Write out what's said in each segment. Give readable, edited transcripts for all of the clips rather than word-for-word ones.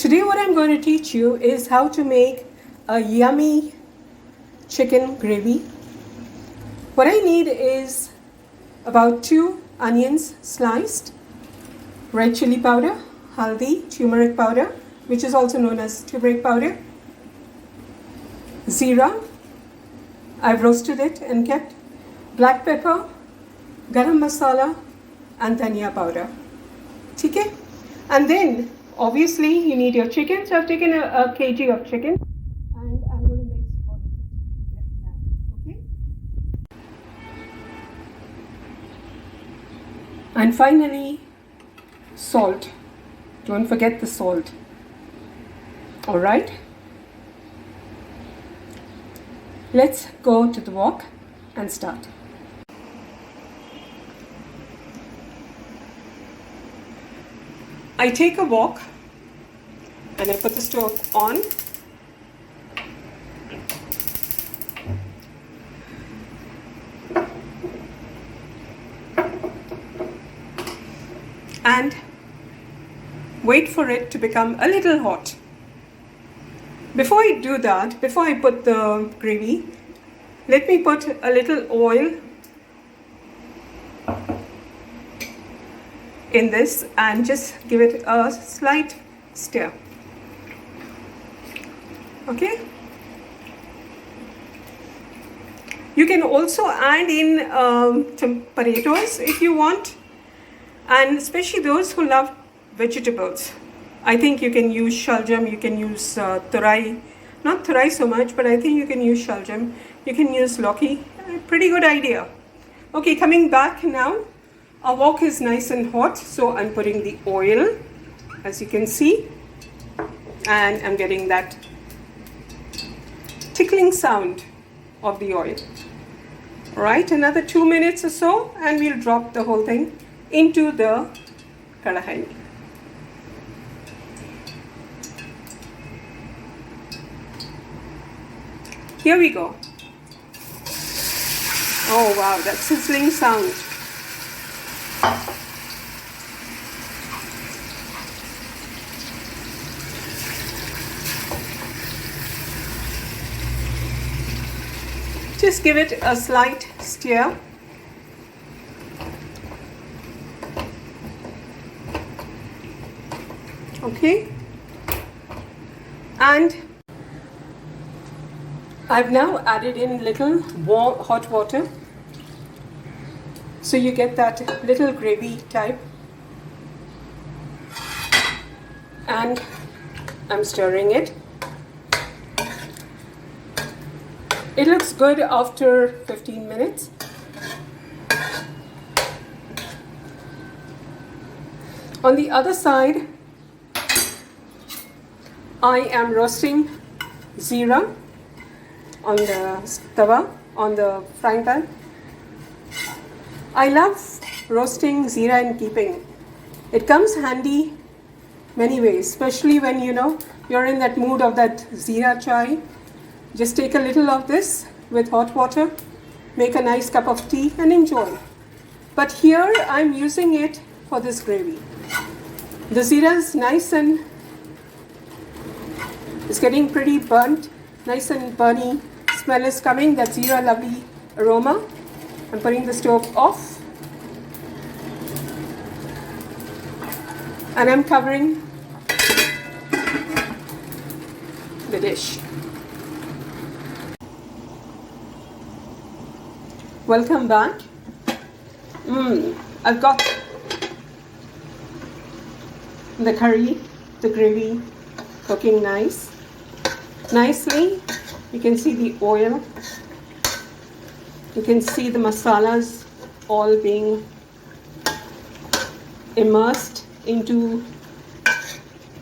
Today what I'm going to teach you is how to make a yummy chicken gravy. What I need is about 2 onions sliced, red chili powder, haldi, turmeric powder, which is also known as turmeric powder, zira, I've roasted it and kept, black pepper, garam masala and dhania powder. Okay? And then obviously you need your chicken. So I've taken a kg of chicken and I'm going to mix all of it now. Okay? And finally, salt. Don't forget the salt. Alright? Let's go to the wok and start. I take a wok and I put the stove on. And wait for it to become a little hot. Before I do that, before I put the gravy, let me put a little oil in this and just give it a slight stir. Okay? You can also add in some potatoes if you want, and especially those who love vegetables. I think you can use shaljam, you can use turai, not turai so much, but I think you can use shaljam, you can use loki. Pretty good idea. Okay, coming back now. Our wok is nice and hot, so I'm putting the oil, as you can see, and I'm getting that tickling sound of the oil. Alright, another 2 minutes or so, and we'll drop the whole thing into the kadahai. Here we go. Oh wow, that sizzling sound. Just give it a slight stir. Okay. And I've now added in little warm hot water. So you get that little gravy type. And I'm stirring it. It looks good after 15 minutes. On the other side, I am roasting zira on the tawa, on the frying pan. I love roasting zira in keeping. It comes handy many ways, especially when you're in that mood of that zira chai. Just take a little of this with hot water, make a nice cup of tea and enjoy. But here I'm using it for this gravy. The zira is nice and it's getting pretty burnt, nice and burny. Smell is coming, that zira lovely aroma. I'm putting the stove off and I'm covering the dish. Welcome back. I've got the curry, the gravy cooking nicely. You can see the oil. You can see the masalas all being immersed into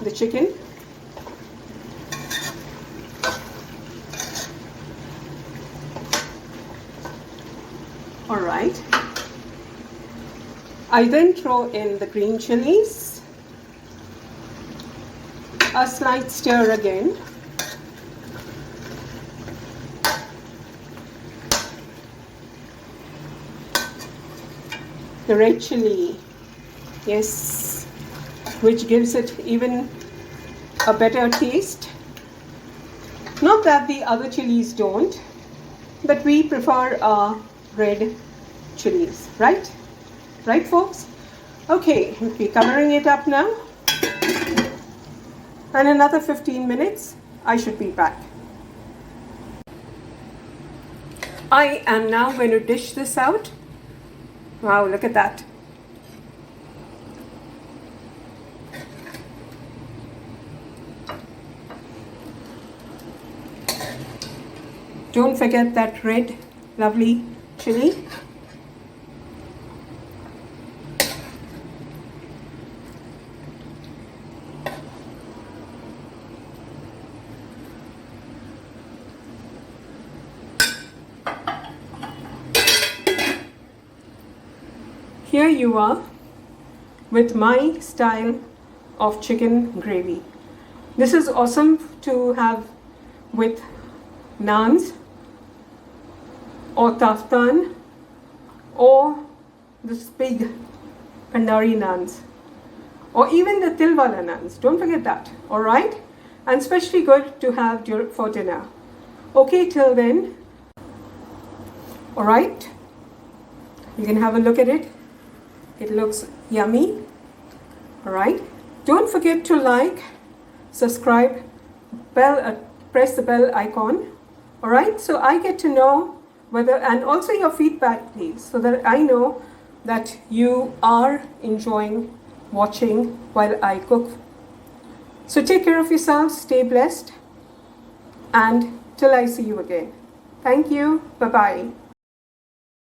the chicken. Alright. I then throw in the green chilies, a slight stir again, the red chili, yes, which gives it even a better taste. Not that the other chilies don't, but we prefer red chilies, right? Right, folks? Okay, we're covering it up now. And another 15 minutes, I should be back. I am now going to dish this out. Wow, look at that. Don't forget that red, lovely chili. Here you are with my style of chicken gravy. This is awesome to have with naans or taftan or this big kandari naans or even the tilwala naans. Don't forget that, all right? And especially good to have for dinner. Okay, till then, all right? You can have a look at it. It looks yummy, all right? Don't forget to like, subscribe, press the bell icon, all right? So I get to know whether, and also your feedback, please, so that I know that you are enjoying watching while I cook. So take care of yourselves, stay blessed, and till I see you again. Thank you, bye-bye.